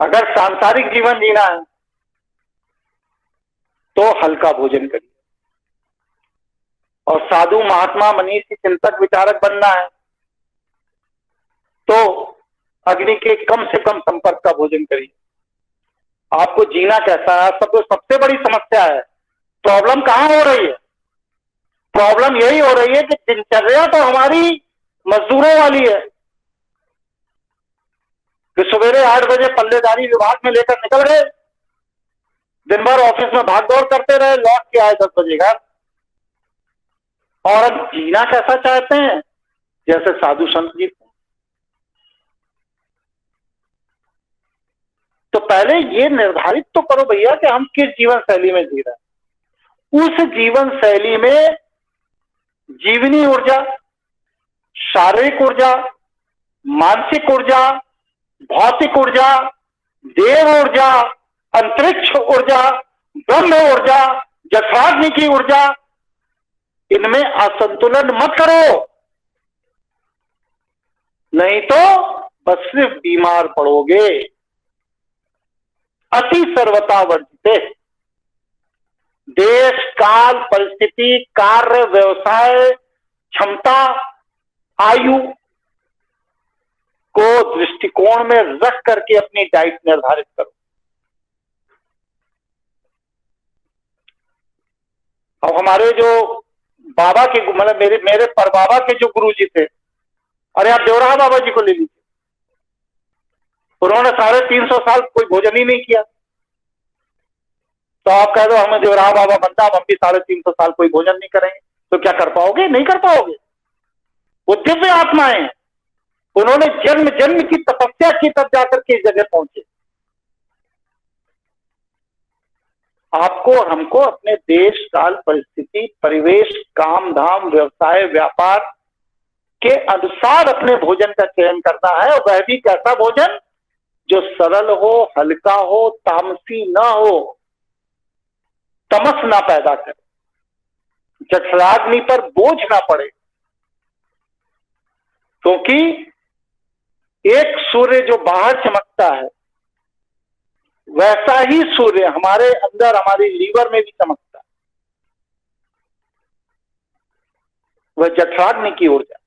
अगर सांसारिक जीवन जीना है तो हल्का भोजन करिए, और साधु महात्मा मनीषी चिंतक विचारक बनना है तो अग्नि के कम से कम संपर्क का भोजन करिए। आपको जीना कैसा है, सब सबसे बड़ी समस्या है। प्रॉब्लम कहां हो रही है? प्रॉब्लम यही हो रही है कि दिनचर्या तो हमारी मजदूरों वाली है कि सवेरे 8 बजे पल्लेदारी विभाग में लेकर निकल गए, दिन भर ऑफिस में भाग दौड़ करते रहे, लौट के आए 10 बजे घर। और अब जीना कैसा चाहते हैं? जैसे साधु संत जीते। तो पहले ये निर्धारित तो करो भैया कि हम किस जीवन शैली में जी रहे हैं। उस जीवन शैली में जीवनी ऊर्जा, शारीरिक ऊर्जा, मानसिक ऊर्जा, भौतिक ऊर्जा, देव ऊर्जा, अंतरिक्ष ऊर्जा, ब्रह्म ऊर्जा, जठराग्नि की ऊर्जा, इनमें असंतुलन मत करो, नहीं तो बस सिर्फ बीमार पड़ोगे। अति सर्वथा वर्जिते। देश काल परिस्थिति कार्य व्यवसाय क्षमता आयु को दृष्टिकोण में रख करके अपनी डाइट निर्धारित करो। अब हमारे जो बाबा के मतलब मेरे परबाबा के जो गुरु जी थे, अरे आप देवराहा बाबा जी को ले लीजिए, उन्होंने 350 साल कोई भोजन ही नहीं किया। तो आप कह दो हमें देवराहा बाबा बनता, हम भी 350 साल कोई भोजन नहीं करेंगे, तो क्या कर पाओगे? नहीं कर पाओगे। वो दिव्य आत्माएं, उन्होंने जन्म जन्म की तपस्या की तब जाकर के इस जगह पहुंचे। आपको और हमको अपने देश काल परिस्थिति परिवेश काम धाम व्यवसाय व्यापार के अनुसार अपने भोजन का चयन करना है, और वह भी कैसा भोजन जो सरल हो, हल्का हो, तामसी ना हो, तमस ना पैदा करे, जठराग्नि पर बोझ ना पड़े। क्योंकि एक सूर्य जो बाहर चमकता है वैसा ही सूर्य हमारे अंदर हमारी लीवर में भी चमकता है, वह जठराग्नि की ऊर्जा।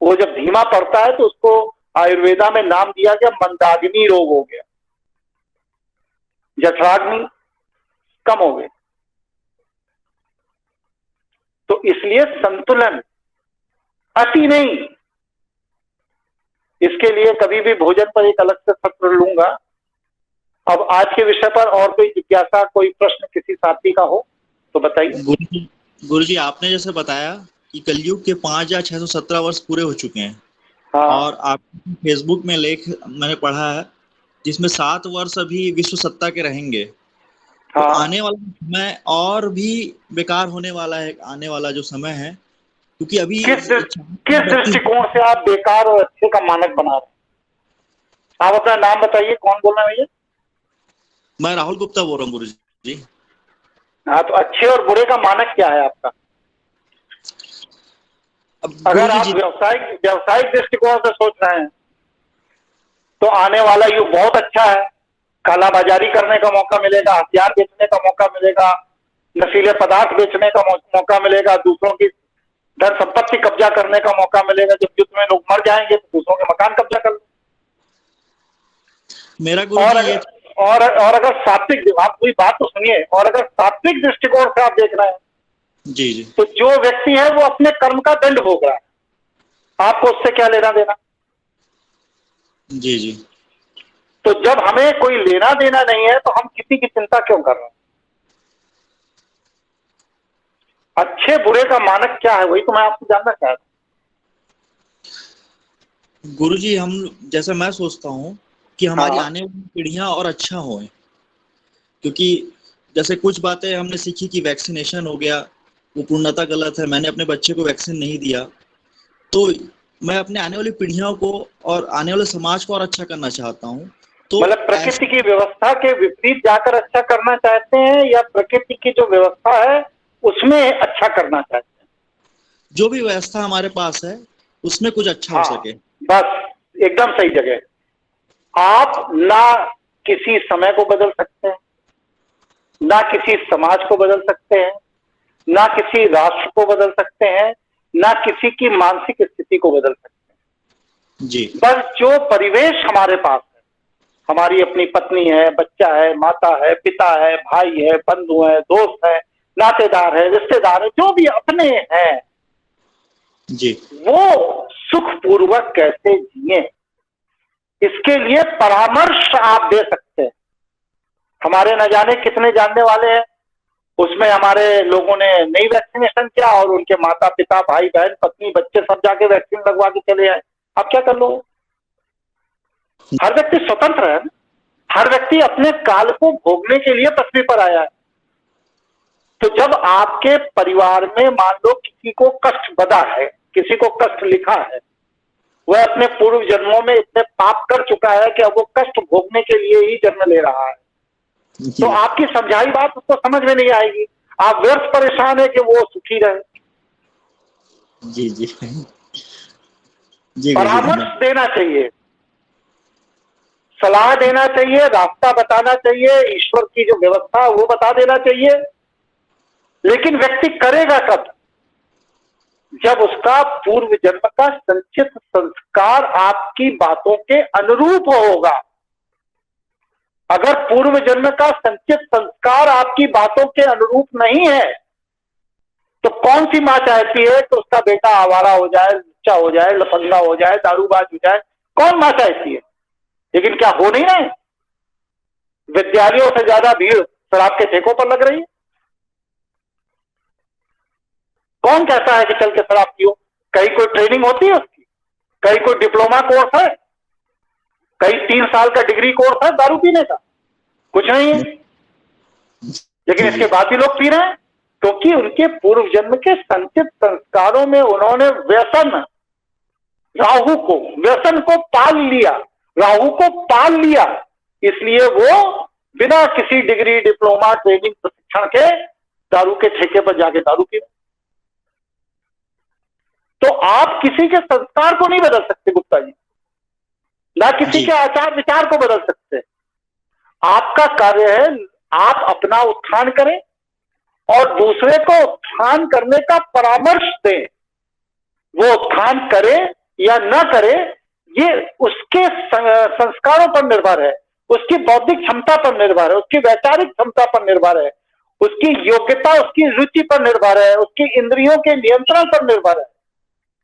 वो जब धीमा पड़ता है तो उसको आयुर्वेदा में नाम दिया गया मंदाग्नि रोग हो गया, जठराग्नि कम हो गई। तो इसलिए संतुलन, अति नहीं। इसके लिए कभी भी भोजन पर एक अलग से सत्र लूंगा। अब आज के विषय पर और कोई जिज्ञासा, कोई प्रश्न किसी साथी का हो तो बताइए। गुरुजी आपने जैसे बताया कि कलयुग के 5617 वर्ष पूरे हो चुके हैं। हाँ। और आप फेसबुक में लेख मैंने पढ़ा है जिसमें 7 वर्ष अभी विश्व सत्ता के रहेंगे। हाँ। तो आने वाला समय और भी बेकार होने वाला है, आने वाला जो समय है, क्योंकि अभी किस दृष्टिकोण से आप बेकार और अच्छे का मानक बना रहे हैं? आप अपना नाम बताइए, कौन बोल रहे हैं भैया? मैं राहुल गुप्ता बोल रहा हूँ गुरु जी। हाँ, तो अच्छे और बुरे का मानक क्या है आपका? अगर आप व्यावसायिक दृष्टिकोण से सोच रहे हैं तो आने वाला युग बहुत अच्छा है। कालाबाजारी करने का मौका मिलेगा, हथियार बेचने का मौका मिलेगा, नशीले पदार्थ बेचने का मौका मिलेगा, दूसरों की धन संपत्ति कब्जा करने का मौका मिलेगा। जब युद्ध में लोग मर जाएंगे तो दूसरों के मकान कब्जा कर मेरा और अगर सात्विक, आप कोई बात तो सुनिए, और अगर सात्विक दृष्टिकोण से आप देख रहे हैं जी जी, तो जो व्यक्ति है वो अपने कर्म का दंड भोग रहा है, आपको उससे क्या लेना देना? जी जी। तो जब हमें कोई लेना देना नहीं है तो हम किसी की चिंता क्यों कर रहे हैं? अच्छे बुरे का मानक क्या है, वही तो मैं आपसे जानना चाहता हूं। गुरुजी हम जैसे मैं सोचता हूँ कि हमारी आने वाली पीढ़ियां और अच्छा हो, क्योंकि जैसे कुछ बातें हमने सीखी कि वैक्सीनेशन हो गया, वो पूर्णतः गलत है। मैंने अपने बच्चे को वैक्सीन नहीं दिया, तो मैं अपने आने वाली पीढ़ियों को और आने वाले समाज को और अच्छा करना चाहता हूँ। तो मतलब प्रकृति की व्यवस्था के विपरीत जाकर अच्छा करना चाहते हैं, या प्रकृति की जो व्यवस्था है उसमें अच्छा करना चाहते हैं? जो भी व्यवस्था हमारे पास है उसमें कुछ अच्छा हो सके। बस एकदम सही जगह। आप ना किसी समय को बदल सकते हैं, ना किसी समाज को बदल सकते हैं, ना किसी राष्ट्र को बदल सकते हैं, ना किसी की मानसिक स्थिति को बदल सकते हैं। जी बस जो परिवेश हमारे पास है, हमारी अपनी पत्नी है, बच्चा है, माता है, पिता है, भाई है, बंधु है, दोस्त है, नातेदार है, रिश्तेदार है, जो भी अपने हैं, जी वो सुखपूर्वक कैसे जिए, इसके लिए परामर्श आप दे सकते हैं। हमारे न जाने कितने जानने वाले हैं, उसमें हमारे लोगों ने नहीं वैक्सीनेशन किया और उनके माता पिता, भाई बहन, पत्नी, बच्चे सब जाके वैक्सीन लगवा के चले आए। आप क्या कर लो? हर व्यक्ति स्वतंत्र है, हर व्यक्ति अपने काल को भोगने के लिए पृथ्वी पर आया है। तो जब आपके परिवार में मान लो किसी को कष्ट बदा है, किसी को कष्ट लिखा है, वह अपने पूर्व जन्मों में इतने पाप कर चुका है कि अब वो कष्ट भोगने के लिए ही जन्म ले रहा है, तो आपकी समझाई बात उसको समझ में नहीं आएगी। आप व्यर्थ परेशान है कि वो सुखी रहे। जी जी जी परामर्श देना चाहिए, सलाह देना चाहिए, रास्ता बताना चाहिए, ईश्वर की जो व्यवस्था है वो बता देना चाहिए। लेकिन व्यक्ति करेगा कब? जब उसका पूर्व जन्म का संचित संस्कार आपकी बातों के अनुरूप होगा। अगर पूर्व जन्म का संचित संस्कार आपकी बातों के अनुरूप नहीं है, तो कौन सी मां चाहती है कि उसका बेटा आवारा हो जाए, लुच्चा हो जाए, लफंगा हो जाए, दारूबाज हो जाए? कौन मां चाहती है? लेकिन क्या हो नहीं रहे? विद्यालयों से ज्यादा भीड़ शराब के ठेकों पर लग रही है। कौन कहता है कि चल के शराब पियो? कहीं कोई ट्रेनिंग होती है उसकी? कहीं कोई डिप्लोमा कोर्स है? कहीं 3 साल का डिग्री कोर्स है दारू पीने का? कुछ नहीं है। लेकिन इसके बाद भी लोग पी रहे हैं क्योंकि उनके पूर्व जन्म के संचित संस्कारों में उन्होंने व्यसन को पाल लिया, राहु को पाल लिया। इसलिए वो बिना किसी डिग्री, डिप्लोमा, ट्रेनिंग, प्रशिक्षण के दारू के ठेके पर जाके दारू पी रहे। तो आप किसी के संस्कार को नहीं बदल सकते गुप्ता जी, ना किसी के आचार विचार को बदल सकते। आपका कार्य है आप अपना उत्थान करें और दूसरे को उत्थान करने का परामर्श दें। वो उत्थान करे या ना करे ये उसके संस्कारों पर निर्भर है, उसकी बौद्धिक क्षमता पर निर्भर है, उसकी वैचारिक क्षमता पर निर्भर है, उसकी योग्यता, उसकी रुचि पर निर्भर है, उसकी इंद्रियों के नियंत्रण पर निर्भर है।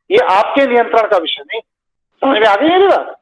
ये आपके नियंत्रण का विषय नहीं। समझ में आ गई मेरी बात?